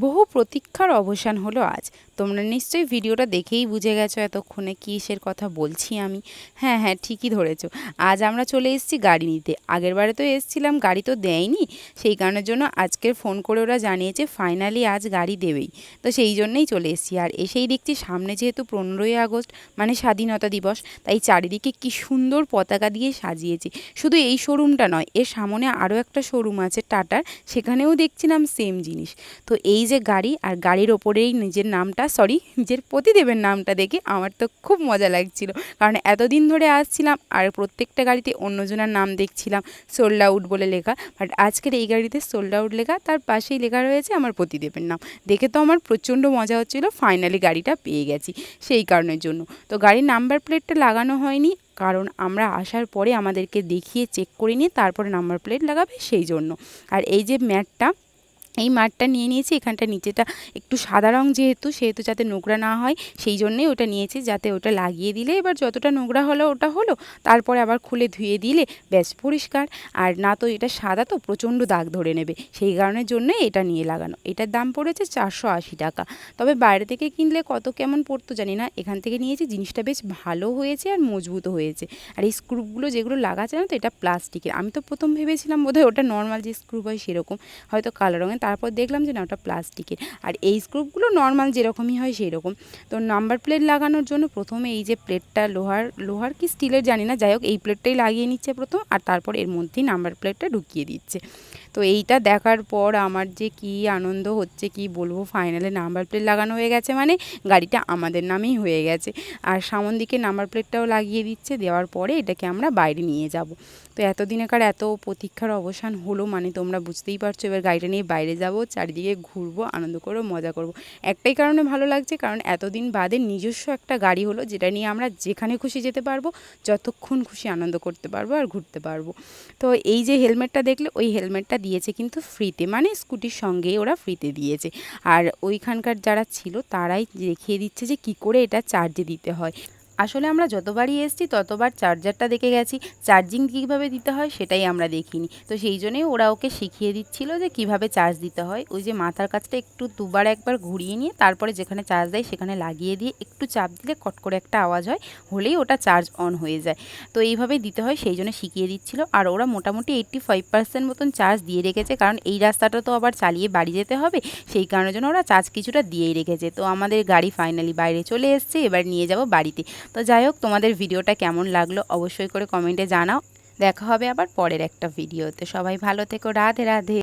বহু প্রতীক্ষার অবসান হলো আজ। তোমরা নিশ্চয়ই ভিডিওটা দেখেই বুঝে গেছো এতক্ষণে কিসের কথা বলছি আমি। হ্যাঁ হ্যাঁ, ঠিকই ধরেছো। আজ আমরা চলে এসেছি গাড়ি নিতে। আগের বারে তো এসেছিলাম, গাড়ি তো দেয়নি। সেই কারণের জন্য আজকের ফোন করে ওরা জানিয়েছে ফাইনালি আজ গাড়ি দেবেই। তো সেই জন্যেই চলে এসেছি। আর এসেই দেখছি সামনে যেহেতু 15ই আগস্ট মানে স্বাধীনতা দিবস, তাই চারিদিকে কি সুন্দর পতাকা দিয়ে সাজিয়েছে। শুধু এই শোরুমটা নয়, এর সামনে আরও একটা শোরুম আছে টাটার, সেখানেও দেখছিলাম সেম জিনিস। তো এই যে গাড়ি, আর গাড়ির ওপরেই নিজের নামটা, নিজের পতিদেবের নামটা দেখে আমার তো খুব মজা লাগছিল। কারণ এতদিন ধরে আসছিলাম আর প্রত্যেকটা গাড়িতে অন্যজনের নাম দেখছিলাম সোল্ড আউট বলে লেখা, বাট আজকের এই গাড়িতে সোল্ড আউট লেখা, তার পাশেই লেখা রয়েছে আমার পতিদেবের নাম। দেখে তো আমার প্রচণ্ড মজা হচ্ছিল, ফাইনালি গাড়িটা পেয়ে গেছি সেই কারণের জন্য। তো গাড়ির নাম্বার প্লেটটা লাগানো হয়নি, কারণ আমরা আসার পরে আমাদেরকে দেখিয়ে চেক করে নিয়ে তারপরে নাম্বার প্লেট লাগাবে সেই জন্য। আর এই যে ম্যাটটা, এই মাঠটা নিয়ে নিয়েছি। এখানটা নিচেটা একটু সাদা রং সেহেতু যাতে নোংরা না হয় সেই জন্যেই ওটা নিয়েছি, যাতে ওটা লাগিয়ে দিলে এবার যতটা নোংরা হলো ওটা হলো, তারপরে আবার খুলে ধুয়ে দিলে ব্যাস পরিষ্কার। আর না তো এটা সাদা, তো প্রচণ্ড দাগ ধরে নেবে, সেই কারণের জন্যই এটা নিয়ে লাগানো। এটার দাম পড়েছে 480 টাকা। তবে বাইরে থেকে কিনলে কত কেমন পড়তো জানি না, এখান থেকে নিয়েছি, জিনিসটা বেশ ভালো হয়েছে আর মজবুতও হয়েছে। আর এই স্ক্রুপগুলো যেগুলো লাগাচ্ছে না, তো এটা প্লাস্টিকের। আমি তো প্রথম ভেবেছিলাম বোধহয় ওটা নর্মাল যে স্ক্রুপ হয় সেরকম, হয়তো কালো রঙের, তারপর দেখলাম যে না, ওটা প্লাস্টিকের। আর এই স্ক্রুপগুলো নর্মাল যেরকমই হয় সেই রকম। তো নাম্বার প্লেট লাগানোর জন্য প্রথমে এই যে প্লেটটা লোহার কি স্টিলের জানি না, যাই হোক এই প্লেটটাই লাগিয়ে নিচ্ছে প্রথম, আর তারপর এর মধ্যেই নাম্বার প্লেটটা ঢুকিয়ে দিচ্ছে। তো এইটা দেখার পর আমার যে কি আনন্দ হচ্ছে কি বলবো, ফাইনালি নাম্বার প্লেট লাগানো হয়ে গেছে, মানে গাড়িটা আমাদের নামেই হয়ে গেছে। আর সামন দিকে নাম্বার প্লেটটাও লাগিয়ে দিচ্ছে, দেওয়ার পরে এটাকে আমরা বাইরে নিয়ে যাব। তো এতদিনেকার এত প্রতীক্ষার অবসান হলো, মানে তোমরা বুঝতেই পারছো। এবার গাড়িটা নিয়ে বাইরে যাব, চারিদিকে ঘুরবো, আনন্দ করবো, মজা করব। একটাই কারণে ভালো লাগছে, কারণ এতদিন বাদে নিজস্ব একটা গাড়ি হলো, যেটা নিয়ে আমরা যেখানে খুশি যেতে পারবো, যতক্ষণ খুশি আনন্দ করতে পারবো আর ঘুরতে পারবো। তো এই যে হেলমেটটা দেখলে, ওই হেলমেটটা দিয়েছে কিন্তু ফ্রিতে, মানে স্কুটির সঙ্গেই ওরা ফ্রিতে দিয়েছে। আর ওইখানকার যারা ছিল তারাই দেখিয়ে দিচ্ছে যে কী করে এটা চার্জে দিতে হয়। আসলে আমরা যতবারই এসেছি ততবার চার্জারটা দেখে গেছি, চার্জিং কীভাবে দিতে হয় সেটাই আমরা দেখিনি। তো সেই জন্যই ওরা ওকে শিখিয়ে দিচ্ছিল যে কিভাবে চার্জ দিতে হয়। ওই যে মাথার কাছটা একটু দুবার একবার ঘুরিয়ে নিয়ে তারপরে যেখানে চার্জ দেয় সেখানে লাগিয়ে দিয়ে একটু চাপ দিলে কট করে একটা আওয়াজ হয়, হলেই ওটা চার্জ অন হয়ে যায়। তো এইভাবেই দিতে হয়, সেই জন্য শিখিয়ে দিচ্ছিল। আর ওরা মোটামুটি 85% মতন চার্জ দিয়ে রেখেছে, কারণ এই রাস্তাটা তো আবার চালিয়ে বাড়ি যেতে হবে, সেই কারণের জন্য ওরা চার্জ কিছুটা দিয়েই রেখেছে। তো আমাদের গাড়ি ফাইনালি বাইরে চলে এসছে, এবার নিয়ে যাব বাড়িতে। তো যাই হোক, তোমাদের ভিডিওটা কেমন লাগলো অবশ্যই করে কমেন্টে জানাও। দেখা হবে আবার পরের একটা ভিডিওতে। সবাই ভালো থেকো, রাধে রাধে।